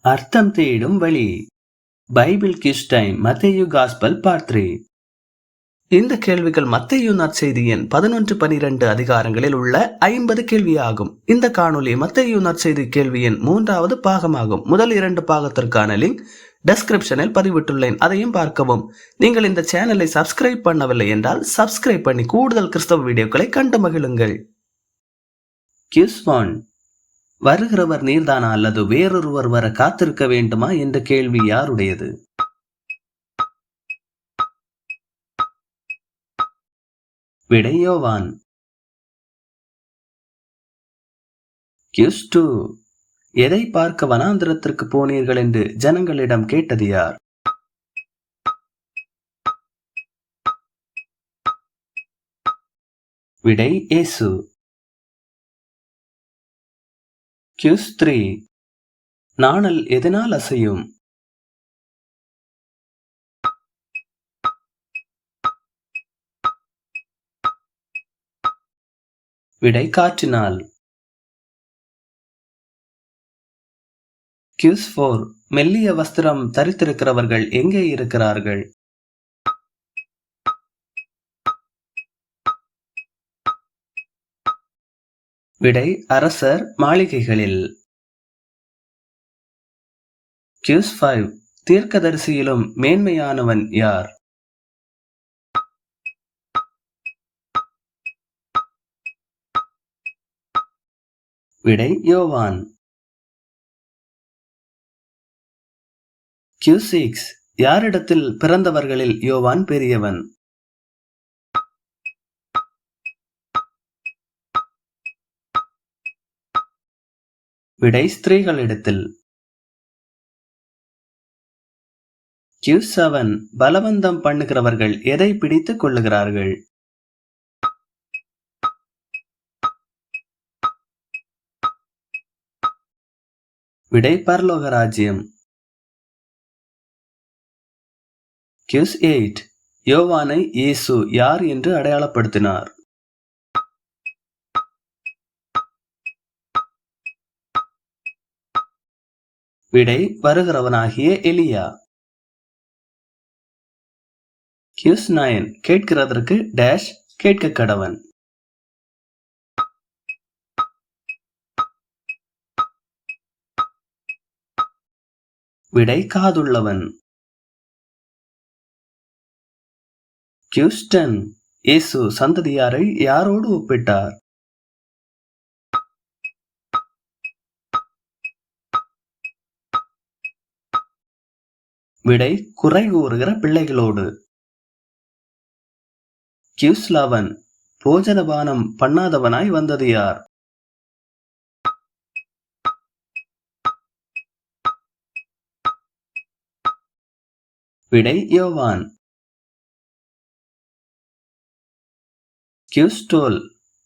அர்த்தம் தேடும் வழி. பைபிள் கிஸ் டைம் மத்தேயு காஸ்பல் பார்ட் 3. இந்த கேள்விகள் மத்தேயு நற்செய்தியின் 11, 12 அதிகாரங்களில் உள்ள 50 கேள்வியாகும். இந்த காணொளி மத்தேயு நற்செய்தி கேள்வியின் 3வது பாகமாகும். முதல் 2 பாகத்திற்கான லிங்க் டெஸ்கிரிப்ஷனில் பதிவிட்டுள்ளேன், அதையும் பார்க்கவும். நீங்கள் இந்த சேனலை சப்ஸ்கிரைப் பண்ணவில்லை என்றால் சப்ஸ்கிரைப் பண்ணி கூடுதல் கிறிஸ்தவ வீடியோக்களை கண்டு மகிழுங்கள். கிஸ் 1. வருகிறவர் நீர்தானா அல்லது வேறொருவர் வர காத்திருக்க வேண்டுமா என்ற கேள்வி யாருடையது? விடை யோவான். கிஸ் 2. எதை பார்க்க வனாந்திரத்திற்கு போனீர்கள் என்று ஜனங்களிடம் கேட்டது யார்? விடை இயேசு. கிஸ் 3. நாணல் எதனால் அசையும்? விடை காற்றினால். கிஸ் 4. மெல்லிய வஸ்திரம் தரித்திருக்கிறவர்கள் எங்கே இருக்கிறார்கள்? விடை அரசர் மாளிகைகளில். கிஸ் 5. தீர்க்கதரிசியிலும் மேன்மையானவன் யார்? விடை யோவான். கிஸ் 6. யாரிடத்தில் பிறந்தவர்களில் யோவான் பெரியவன்? விடை ஸ்திரீகளிடத்தில். கிஸ் 7. பலவந்தம் பண்ணுகிறவர்கள் எதை பிடித்துக் கொள்ளுகிறார்கள்? விடை பரலோக ராஜ்யம். கிஸ் 8. யோவானை இயேசு யார் என்று அடையாளப்படுத்தினார்? விடை வருகிறவனாகிய எலியா. கிஸ் 9. கேட்கிறதற்கு டேஷ் கேட்க கடவன். விடை காதுள்ளவன். கிஸ் 10. இயேசு சந்ததியாரை யாரோடு ஒப்பிட்டார்? விடை குறை கூறுகிற பிள்ளைகளோடு. கிஸ் 11. போஜனபானம் பண்ணாதவனாய் வந்தது யார்? விடை யோவான். கிஸ் 12.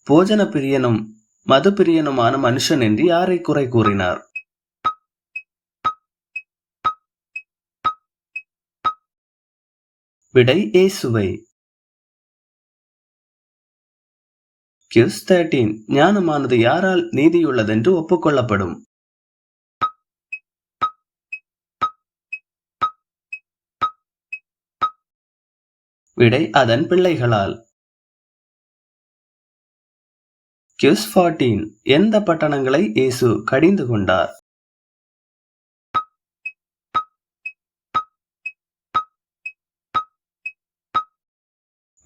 போஜன பிரியனும் மது பிரியனுமான மனுஷன் என்று யாரை குறை கூறினார்? விடை இயேசுவை. கிஸ் 13. ஞானமானது யாரால் நீதியுள்ளதென்று ஒப்புக்கொள்ளப்படும்? விடை அதன் பிள்ளைகளால். கிஸ் 14. எந்த பட்டணங்களை இயேசு கடிந்து கொண்டார்?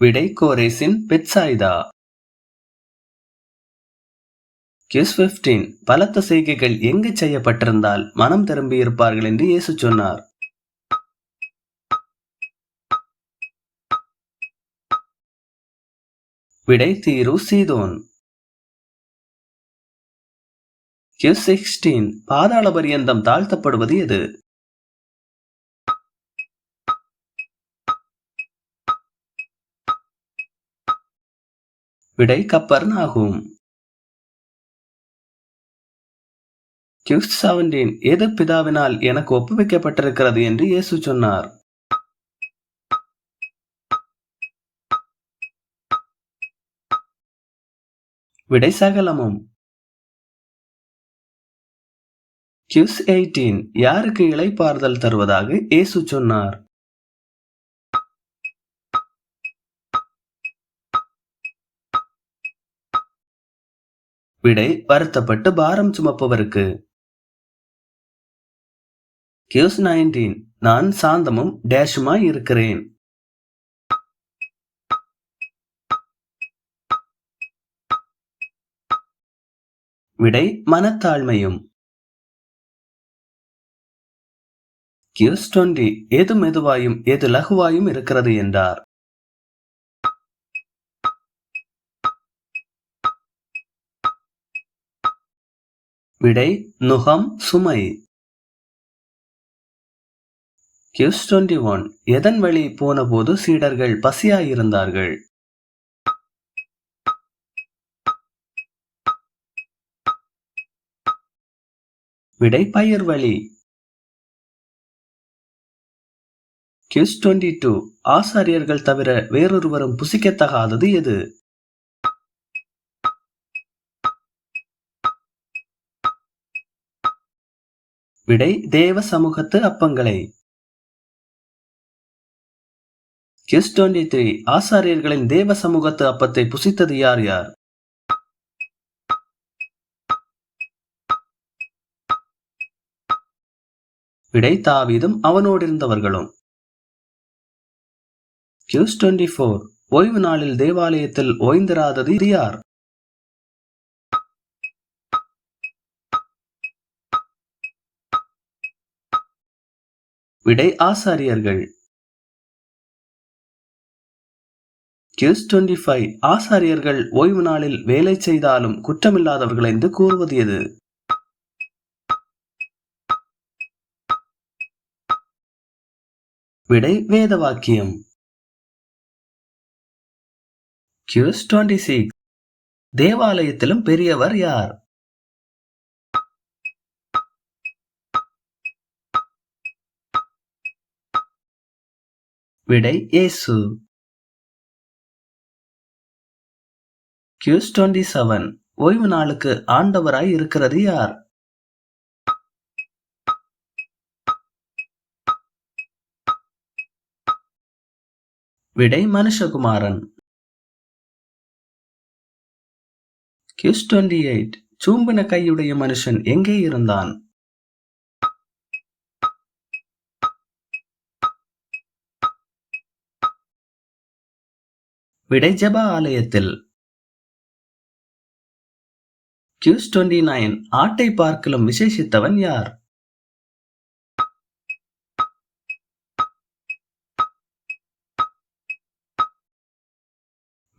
விடை கோரேசின் பெத்சாய்தா. கிஸ் 15. பலத்த செய்கைகள் எங்கு செய்யப்பட்டிருந்தால் மனம் திரும்பி இருப்பார்கள் என்று இயேசு சொன்னார்? விடை தீரு சீதோன். கிஸ் 16. பாதாள பரியந்தம் தாழ்த்தப்படுவது எது? விடை கப்பர்நாகும். கிஸ் 17. எது பிதாவினால் எனக்கு ஒப்புவிக்கப்பட்டிருக்கிறது என்று இயேசு சொன்னார்? விடை சகலமும். கியூஸ் 18 யாருக்கு இளைப்பாறுதல் தருவதாக இயேசு சொன்னார்? விடை வருத்தப்பட்டு பாரம் சுமப்பவருக்கு. கியூஸ் 19 நான் சாந்தமும் டேஷுமாய் இருக்கிறேன். விடை மனத்தாழ்மையும். கியூஸ் 20 எது மெதுவாயும் எது லகுவாயும் இருக்கிறது என்றார்? விடை நுகம் சுமை. கியூஸ் 21 எதன் வழி போன போது சீடர்கள் பசியாயிருந்தார்கள்? விடை பயிர் வழி. கியூஸ் 22 ஆசாரியர்கள் தவிர வேறொருவரும் புசிக்கத்தகாதது எது? விடை தேவ சமூகத்து அப்பங்களை. கியூஸ் 23 ஆசாரியர்களின் தேவ சமூகத்து அப்பத்தை புசித்தது யார் யார்? விடை தாவீதும் அவனோடிருந்தவர்களும். கியூஸ் 24 ஓய்வு நாளில் தேவாலயத்தில் ஓய்ந்திராதது யார்? விடை ஆசாரியர்கள். கியூஸ் 25 ஆசாரியர்கள் ஓய்வு நாளில் வேலை செய்தாலும் குற்றமில்லாதவர்கள் என்று கூறுவது எது? விடை வேத வாக்கியம். கியூஸ் 26 தேவாலயத்திலும் பெரியவர் யார்? விடை இயேசு. கியூஸ் 27 ஓய்வு நாளுக்கு ஆண்டவராய் இருக்கிறது யார்? விடை மனுஷகுமாரன். கியூஸ் 28 சூம்பின கையுடைய மனுஷன் எங்கே இருந்தான்? விடை ஜெப ஆலயத்தில். கியூஸ் 29 ஆட்டை பார்க்கலும் விசேஷித்தவன் யார்?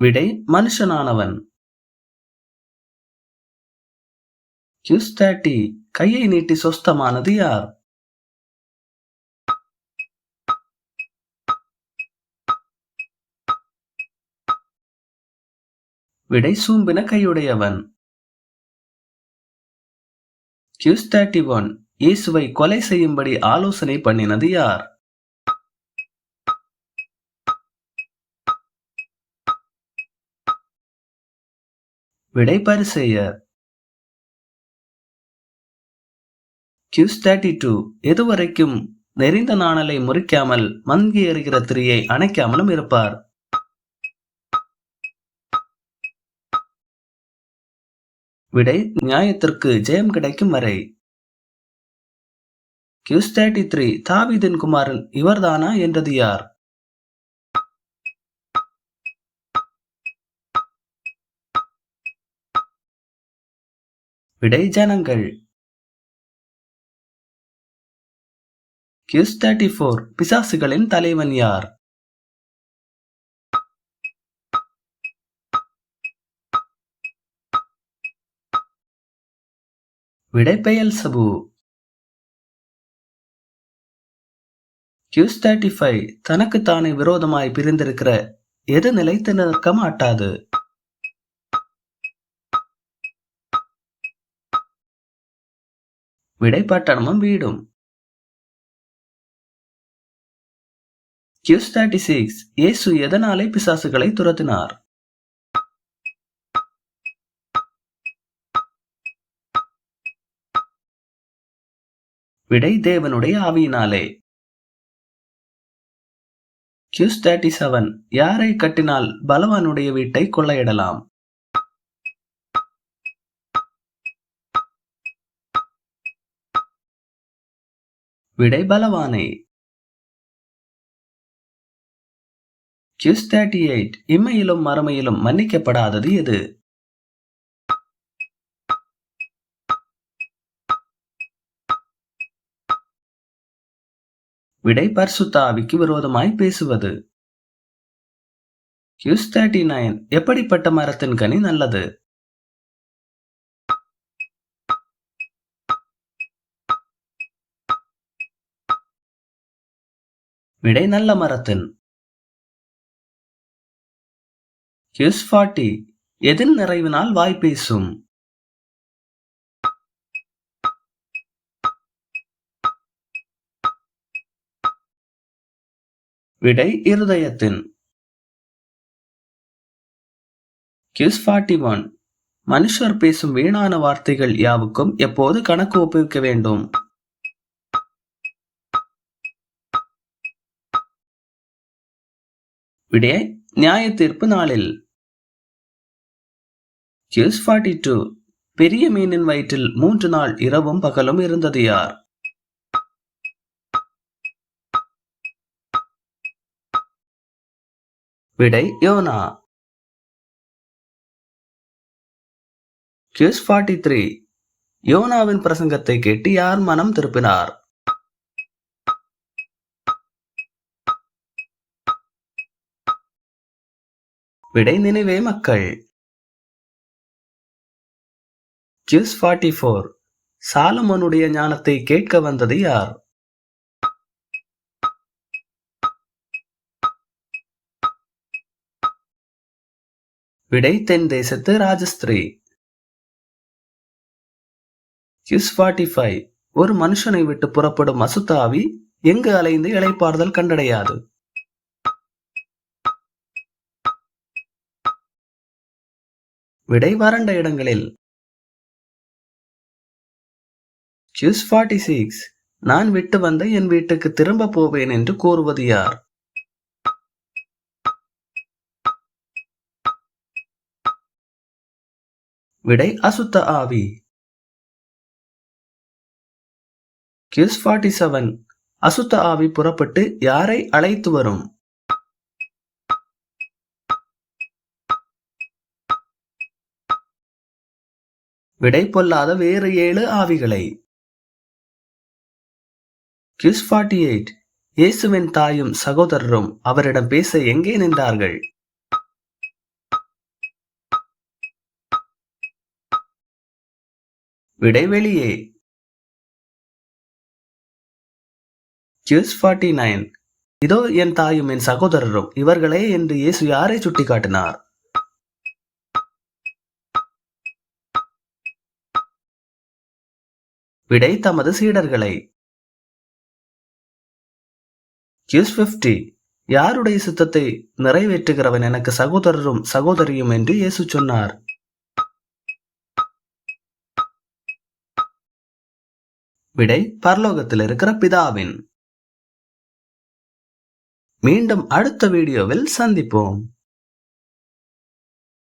விடை மனுஷனானவன். கியூஸ் 30 கையை நீட்டி சொஸ்தமானது யார்? விடை சூம்பின கையுடையவன். கியூஸ் 31 இயேசுவை கொலை செய்யும்படி ஆலோசனை பண்ணினது யார்? விடை பரிசேயர். கியூஸ் 32 எதுவரைக்கும் நெறிந்த நாணலை முறிக்காமல் மங்கி எறிகிற திரியை அணைக்காமலும் இருப்பார்? விடை நியாயத்திற்கு ஜெயம் கிடைக்கும் வரை. கியூஸ் 33 தாவீதின் குமாரன் இவர்தானா என்றது யார்? விடை ஜனங்கள். கியூஸ் 34 பிசாசுகளின் தலைவன் யார்? விடை பெயல்சபூ. கியூஸ் 35 தனக்குத்தானே விரோதமாய் பிரிந்திருக்கிற எது நிலைத்து நிற்க மாட்டாது? விடை பட்டணமும் வீடும். கியூஸ் 36 இயேசு எதனாலே பிசாசுகளை துரத்தினார்? விடை தேவனுடைய ஆவியினாலே. கியூஸ் 37 யாரை கட்டினால் பலவானுடைய வீட்டை கொள்ளையிடலாம்? விடை பலவானை. கியூஸ் 38 இம்மையிலும் மறுமையிலும் மன்னிக்கப்படாதது எது? விடை பரிசுத்த ஆவிக்கு விரோதமாய் பேசுவது. கியூஸ் 39 எப்படிப்பட்ட மரத்தின் கனி நல்லது? விடை நல்ல மரத்தின். கியூஸ் 40 எதில் நிறைவினால் வாய் பேசும்? விடை இருதயத்தின். கியூஸ் 41 மனுஷர் பேசும் வீணான வார்த்தைகள் யாவுக்கும் எப்போது கணக்கு ஒப்புவிக்க வேண்டும்? விடை நியாய தீர்ப்பு நாளில். கியூஸ் 42 பெரிய மீனின் வயிற்றில் 3 நாள் இரவும் பகலும் இருந்தது யார்? விடை யோனா. கியூஸ் 43 யோனாவின் பிரசங்கத்தை கேட்டு யார் மனம் திருப்பினார்? விடை நினைவே மக்கள். கியூஸ் 44 சாலமோனுடைய ஞானத்தை கேட்க வந்தது யார்? விடை தென் தேசத்து ராஜஸ்திரீ. கியூஸ் 45 ஒரு மனுஷனை விட்டு புறப்படும் அசுத்த ஆவி எங்கு அலைந்து இளைப்பாறுதல் கண்டடையாது? விடை வறண்ட இடங்களில். கியூஸ் 46 நான் விட்டு வந்த என் வீட்டுக்கு திரும்ப போவேன் என்று கூறுவது யார்? விடை அசுத்த ஆவி. கியூஸ் 47 அசுத்த ஆவி புறப்பட்டு யாரை அழைத்து வரும்? விடை பொல்லாத வேறு 7 ஆவிகளை. கியூஸ் 48 இயேசுவின் தாயும் சகோதரரும் அவரிடம் பேச எங்கே நின்றார்கள்? விடை வெளியே. கியூஸ் 49 இதோ என் தாயும் என் சகோதரரும் இவர்களே என்று இயேசு யாரை சுட்டிக்காட்டினார்? விடை தமது சீடர்களை. கியூஸ் 50 யாருடைய சித்தத்தை நிறைவேற்றுகிறவன் எனக்கு சகோதரரும் சகோதரியும் என்று இயேசு சொன்னார்? விடை பரலோகத்தில் இருக்கிற பிதாவின். மீண்டும் அடுத்த வீடியோவில் சந்திப்போம்.